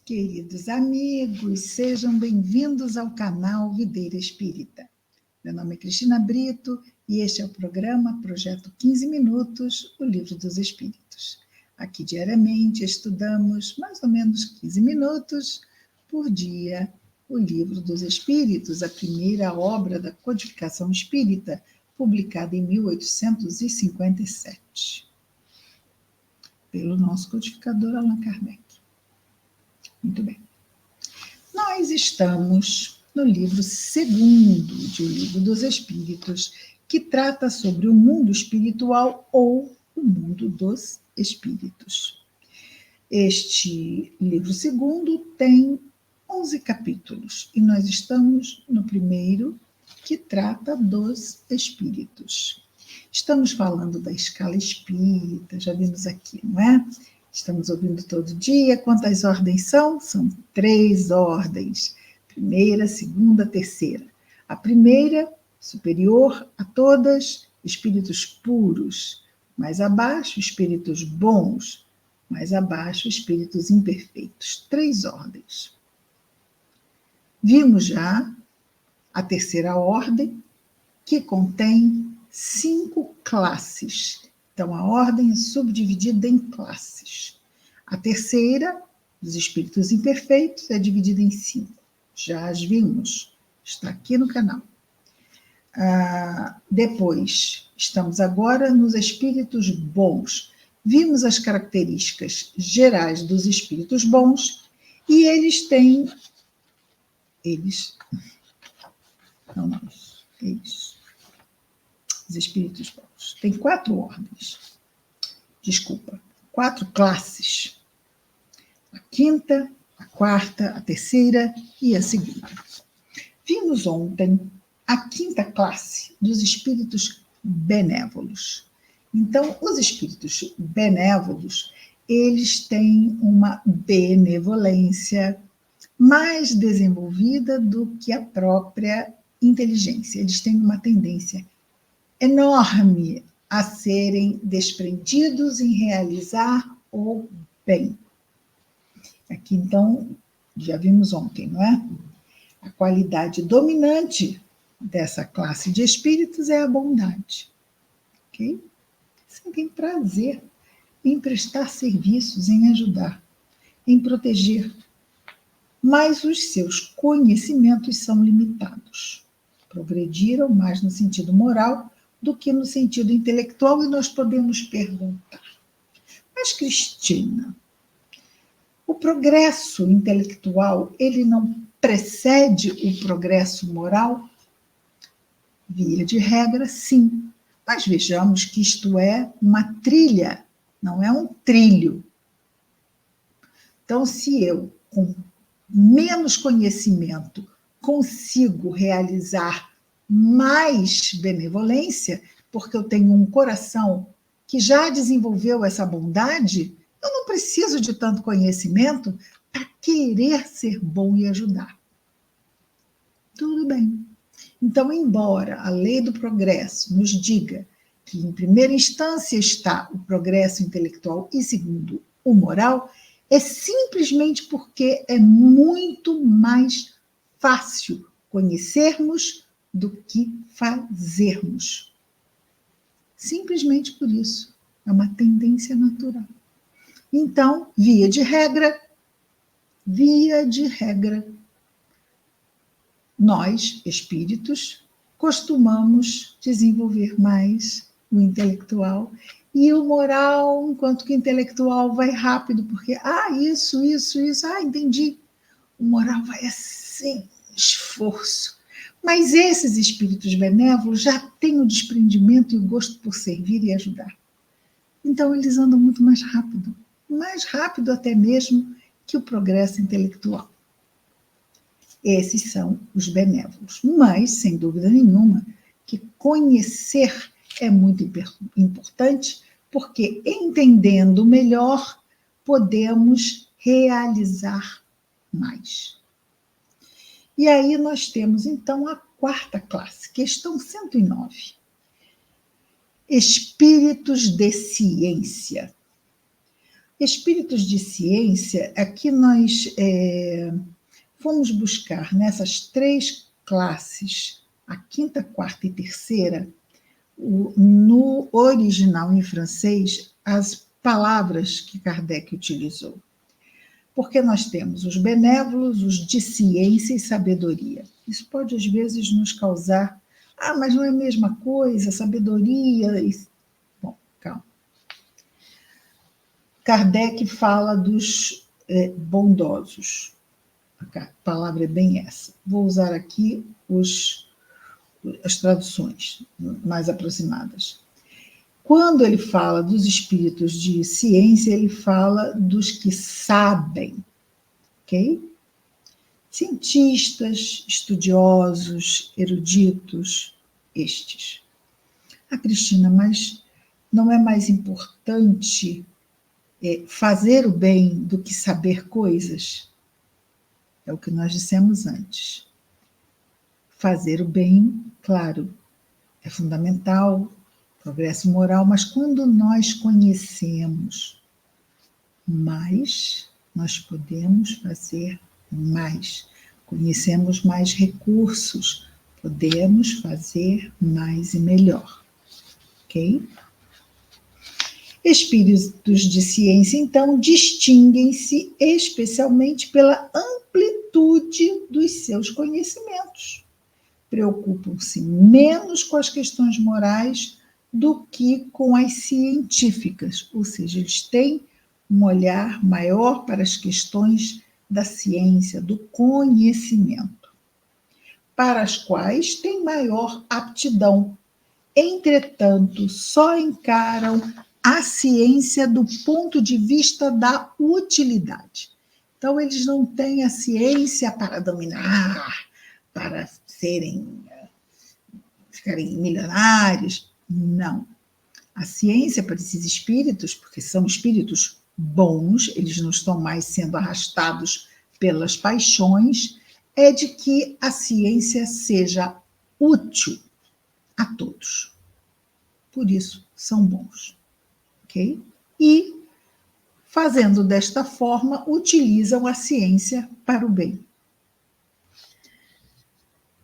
Queridos amigos, sejam bem-vindos ao canal Videira Espírita. Meu nome é Cristina Brito e este é o programa Projeto 15 Minutos, o Livro dos Espíritos. Aqui diariamente estudamos mais ou menos 15 minutos por dia o Livro dos Espíritos, a primeira obra da codificação espírita, publicada em 1857, pelo nosso codificador Allan Kardec. Muito bem. Nós estamos no livro segundo de O Livro dos Espíritos, que trata sobre o mundo espiritual ou o mundo dos espíritos. Este livro segundo tem 11 capítulos e nós estamos no primeiro, que trata dos espíritos. Estamos falando da escala espírita, já vimos aqui, não é? Estamos ouvindo todo dia. Quantas ordens são? São 3 ordens. Primeira, segunda, terceira. A primeira, superior a todas, espíritos puros. Mais abaixo, espíritos bons. Mais abaixo, espíritos imperfeitos. 3 ordens. Vimos já a terceira ordem, que contém 5 classes. Então, a ordem é subdividida em classes. A terceira, dos espíritos imperfeitos, é dividida em 5. Já as vimos, está aqui no canal. Depois, estamos agora nos espíritos bons. Vimos as características gerais dos espíritos bons e eles têm... Os espíritos bons. Tem 4 ordens. 4 classes. A quinta, a quarta, a terceira e a segunda. Vimos ontem a quinta classe dos espíritos benévolos. Então, os espíritos benévolos, eles têm uma benevolência mais desenvolvida do que a própria inteligência. Eles têm uma tendência enorme a serem desprendidos em realizar o bem. Aqui, então, já vimos ontem, não é? A qualidade dominante dessa classe de espíritos é a bondade. Ok? Sentem prazer em prestar serviços, em ajudar, em proteger. Mas os seus conhecimentos são limitados. Progrediram mais no sentido moral do que no sentido intelectual, e nós podemos perguntar: mas, Cristina, o progresso intelectual, ele não precede o progresso moral? Via de regra, sim. Mas vejamos que isto é uma trilha, não é um trilho. Então, se eu, com menos conhecimento, consigo realizar mais benevolência, porque eu tenho um coração que já desenvolveu essa bondade, eu não preciso de tanto conhecimento para querer ser bom e ajudar. Tudo bem. Então, embora a lei do progresso nos diga que, em primeira instância, está o progresso intelectual e, segundo, o moral, é simplesmente porque é muito mais fácil conhecermos do que fazermos. Simplesmente por isso. É uma tendência natural. Então, via de regra, nós, espíritos, costumamos desenvolver mais o intelectual e o moral, enquanto que o intelectual vai rápido, porque, isso, entendi. O moral vai assim, esforço. Mas esses espíritos benévolos já têm o desprendimento e o gosto por servir e ajudar. Então, eles andam muito mais rápido até mesmo que o progresso intelectual. Esses são os benévolos. Mas, sem dúvida nenhuma, que conhecer é muito importante, porque, entendendo melhor, podemos realizar mais. E aí nós temos, então, a quarta classe, questão 109. Espíritos de ciência. Espíritos de ciência, aqui nós fomos buscar nessas 3 classes, a quinta, quarta e terceira, no original em francês, as palavras que Kardec utilizou. Porque nós temos os benévolos, os de ciência e sabedoria. Isso pode, às vezes, nos causar... mas não é a mesma coisa, sabedoria... Bom, calma. Kardec fala dos bondosos. A palavra é bem essa. Vou usar aqui as traduções mais aproximadas. Quando ele fala dos espíritos de ciência, ele fala dos que sabem, ok? Cientistas, estudiosos, eruditos, estes. Cristina, mas não é mais importante fazer o bem do que saber coisas? É o que nós dissemos antes. Fazer o bem, claro, é fundamental, progresso moral, mas quando nós conhecemos mais, nós podemos fazer mais. Conhecemos mais recursos, podemos fazer mais e melhor. Ok? Espíritos de ciência, então, distinguem-se especialmente pela amplitude dos seus conhecimentos. Preocupam-se menos com as questões morais do que com as científicas, ou seja, eles têm um olhar maior para as questões da ciência, do conhecimento, para as quais têm maior aptidão. Entretanto, só encaram a ciência do ponto de vista da utilidade. Então, eles não têm a ciência para dominar, para ficarem milionários. Não. A ciência para esses espíritos, porque são espíritos bons, eles não estão mais sendo arrastados pelas paixões, é de que a ciência seja útil a todos. Por isso, são bons. Ok? E, fazendo desta forma, utilizam a ciência para o bem.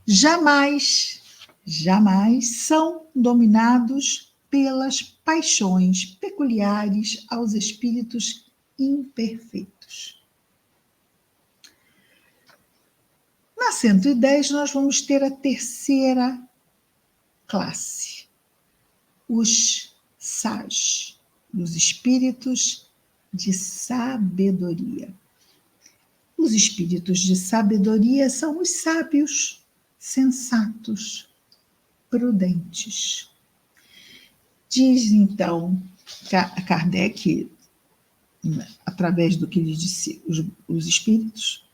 Jamais são dominados pelas paixões peculiares aos espíritos imperfeitos. Na 110, nós vamos ter a terceira classe, os sages, os espíritos de sabedoria. Os espíritos de sabedoria são os sábios, sensatos, prudentes. Diz, então, Kardec, através do que lhe disse os espíritos,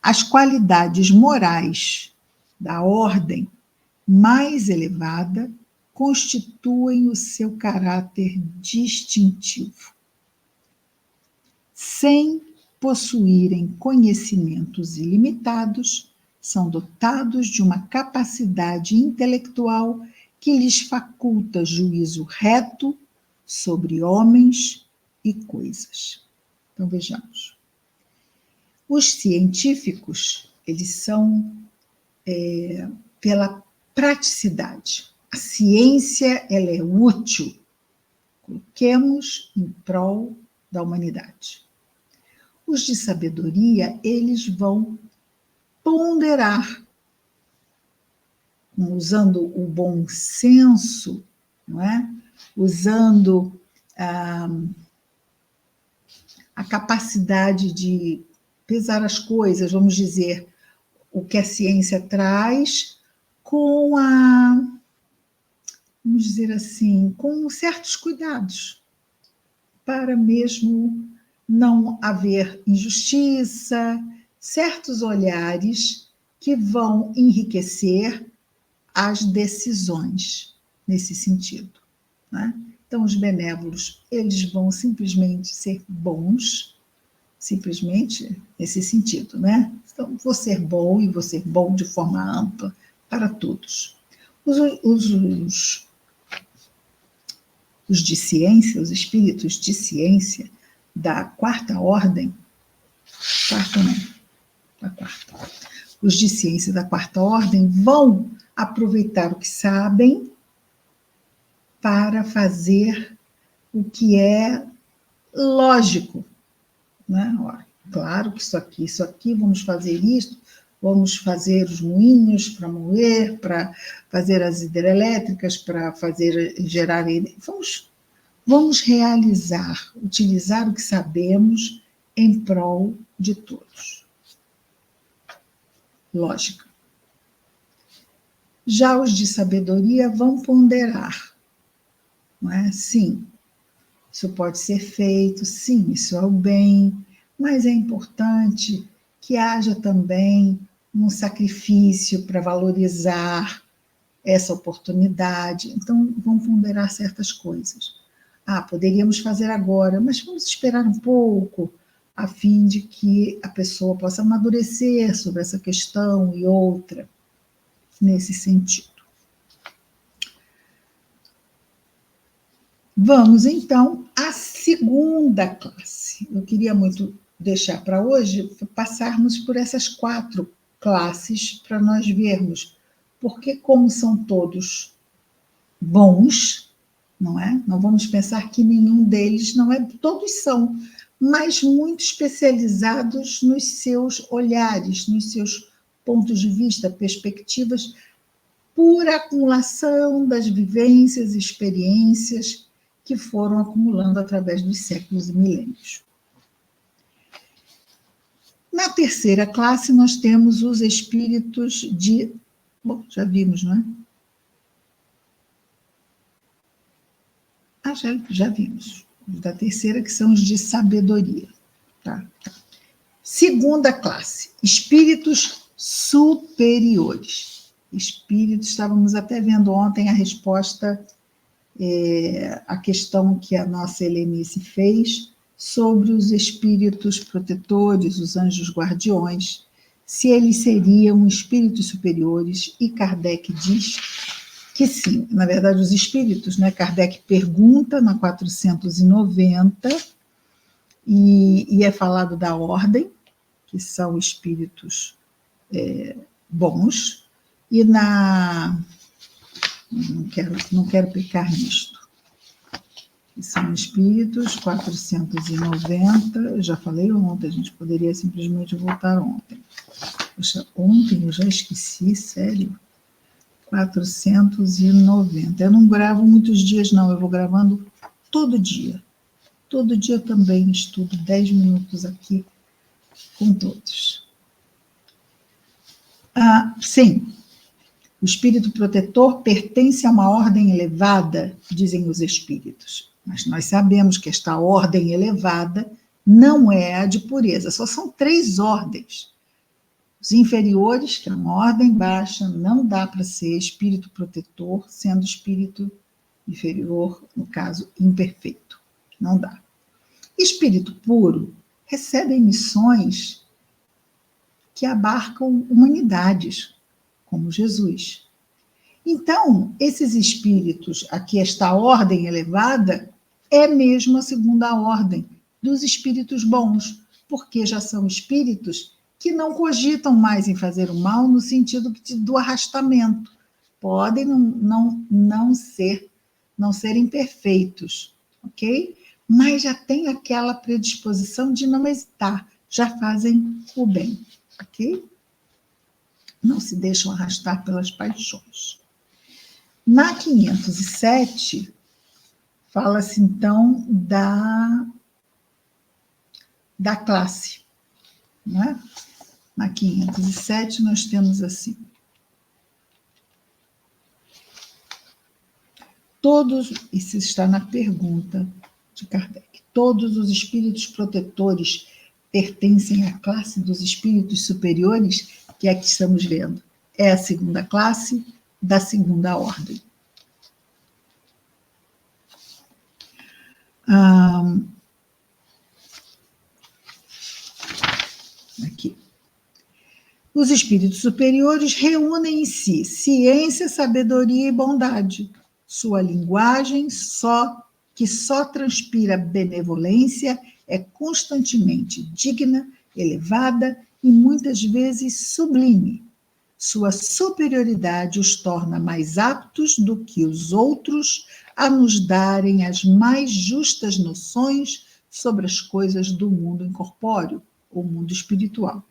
as qualidades morais da ordem mais elevada constituem o seu caráter distintivo. Sem possuírem conhecimentos ilimitados, são dotados de uma capacidade intelectual que lhes faculta juízo reto sobre homens e coisas. Então, vejamos. Os científicos, eles são pela praticidade. A ciência, ela é útil. Coloquemos em prol da humanidade. Os de sabedoria, eles vão ponderar, usando o bom senso, não é? Usando a capacidade de pesar as coisas, vamos dizer, o que a ciência traz, com vamos dizer assim, com certos cuidados, para mesmo não haver injustiça, certos olhares que vão enriquecer as decisões nesse sentido, né? Então, os benévolos, eles vão simplesmente ser bons, simplesmente nesse sentido, né? Então, vou ser bom e vou ser bom de forma ampla para todos. Os de ciência, os espíritos de ciência, da quarta ordem, quarta não, da quarta, os de ciência da quarta ordem vão aproveitar o que sabem para fazer o que é lógico, né? Claro que isso aqui, vamos fazer isso, vamos fazer os moinhos para moer, para fazer as hidrelétricas, para gerar energia. Vamos realizar, utilizar o que sabemos em prol de todos. Lógica. Já os de sabedoria vão ponderar, não é? Sim, isso pode ser feito, sim, isso é o bem, mas é importante que haja também um sacrifício para valorizar essa oportunidade. Então, vão ponderar certas coisas. Poderíamos fazer agora, mas vamos esperar um pouco, a fim de que a pessoa possa amadurecer sobre essa questão e outra, nesse sentido. Vamos, então, à segunda classe. Eu queria muito deixar para hoje, passarmos por essas 4 classes, para nós vermos, porque como são todos bons, não é? Não vamos pensar que nenhum deles não é, todos são, mas muito especializados nos seus olhares, nos seus pontos de vista, perspectivas, por acumulação das vivências e experiências que foram acumulando através dos séculos e milênios. Na terceira classe, nós temos os espíritos de... Bom, já vimos, não é? Já vimos. Os da terceira, que são os de sabedoria. Tá? Segunda classe, espíritos superiores. Espíritos, estávamos até vendo ontem a resposta, a questão que a nossa Helenice fez sobre os espíritos protetores, os anjos guardiões, se eles seriam espíritos superiores, e Kardec diz que sim, na verdade, os espíritos, né? Kardec pergunta na 490, e é falado da ordem, que são espíritos bons, e não quero pecar nisto, que são espíritos 490, eu já falei ontem, a gente poderia simplesmente voltar ontem. Poxa, ontem eu já esqueci, sério. 490. Eu não gravo muitos dias, não, eu vou gravando todo dia. Todo dia eu também estudo 10 minutos aqui com todos. Sim, o espírito protetor pertence a uma ordem elevada, dizem os espíritos, mas nós sabemos que esta ordem elevada não é a de pureza, só são 3 ordens. Os inferiores, que é uma ordem baixa, não dá para ser espírito protetor, sendo espírito inferior, no caso, imperfeito. Não dá. Espírito puro recebe missões que abarcam humanidades, como Jesus. Então, esses espíritos, aqui esta ordem elevada, é mesmo a segunda ordem dos espíritos bons, porque já são espíritos que não cogitam mais em fazer o mal no sentido do arrastamento. Podem não serem perfeitos, ok? Mas já tem aquela predisposição de não hesitar, já fazem o bem, ok? Não se deixam arrastar pelas paixões. Na 507, fala-se então da classe, não é? Na 507, nós temos assim: todos, isso está na pergunta de Kardec, todos os espíritos protetores pertencem à classe dos espíritos superiores, que é a que estamos vendo. É a segunda classe da segunda ordem. Aqui. Os espíritos superiores reúnem em si ciência, sabedoria e bondade. Sua linguagem que só transpira benevolência é constantemente digna, elevada e muitas vezes sublime. Sua superioridade os torna mais aptos do que os outros a nos darem as mais justas noções sobre as coisas do mundo incorpóreo, ou mundo espiritual,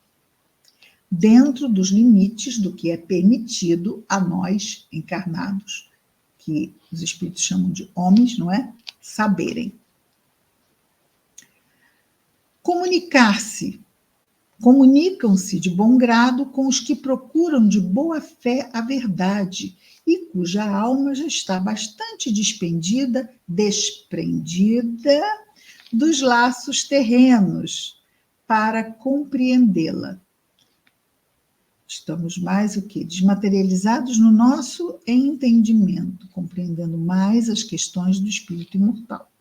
dentro dos limites do que é permitido a nós, encarnados, que os espíritos chamam de homens, não é? Saberem. Comunicam-se de bom grado com os que procuram de boa fé a verdade e cuja alma já está bastante desprendida dos laços terrenos para compreendê-la. Estamos mais o quê? Desmaterializados no nosso entendimento, compreendendo mais as questões do espírito imortal.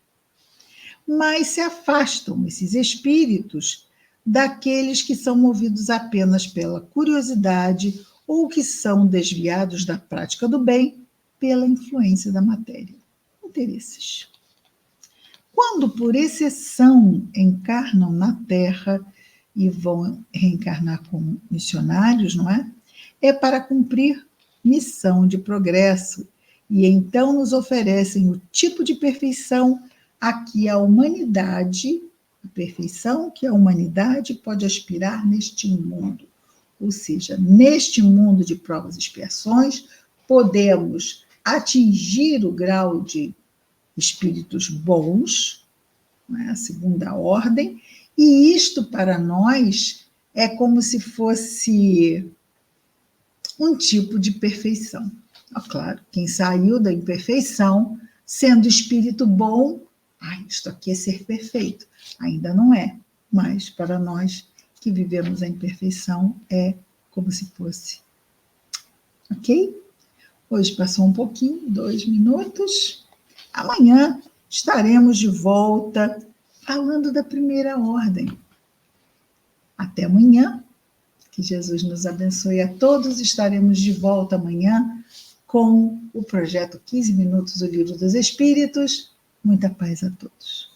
Mas se afastam esses espíritos daqueles que são movidos apenas pela curiosidade ou que são desviados da prática do bem pela influência da matéria. Interesses. Quando, por exceção, encarnam na Terra e vão reencarnar como missionários, não é? É para cumprir missão de progresso e então nos oferecem o tipo de perfeição a que a humanidade, a perfeição que a humanidade pode aspirar neste mundo. Ou seja, neste mundo de provas e expiações, podemos atingir o grau de espíritos bons, né, a segunda ordem, e isto para nós é como se fosse um tipo de perfeição. Claro, quem saiu da imperfeição, sendo espírito bom, isto aqui é ser perfeito. Ainda não é, mas para nós que vivemos a imperfeição é como se fosse. Ok? Hoje passou um pouquinho, 2 minutos. Amanhã estaremos de volta falando da primeira ordem. Até amanhã. Que Jesus nos abençoe a todos. Estaremos de volta amanhã com o projeto 15 Minutos do Livro dos Espíritos. Muita paz a todos.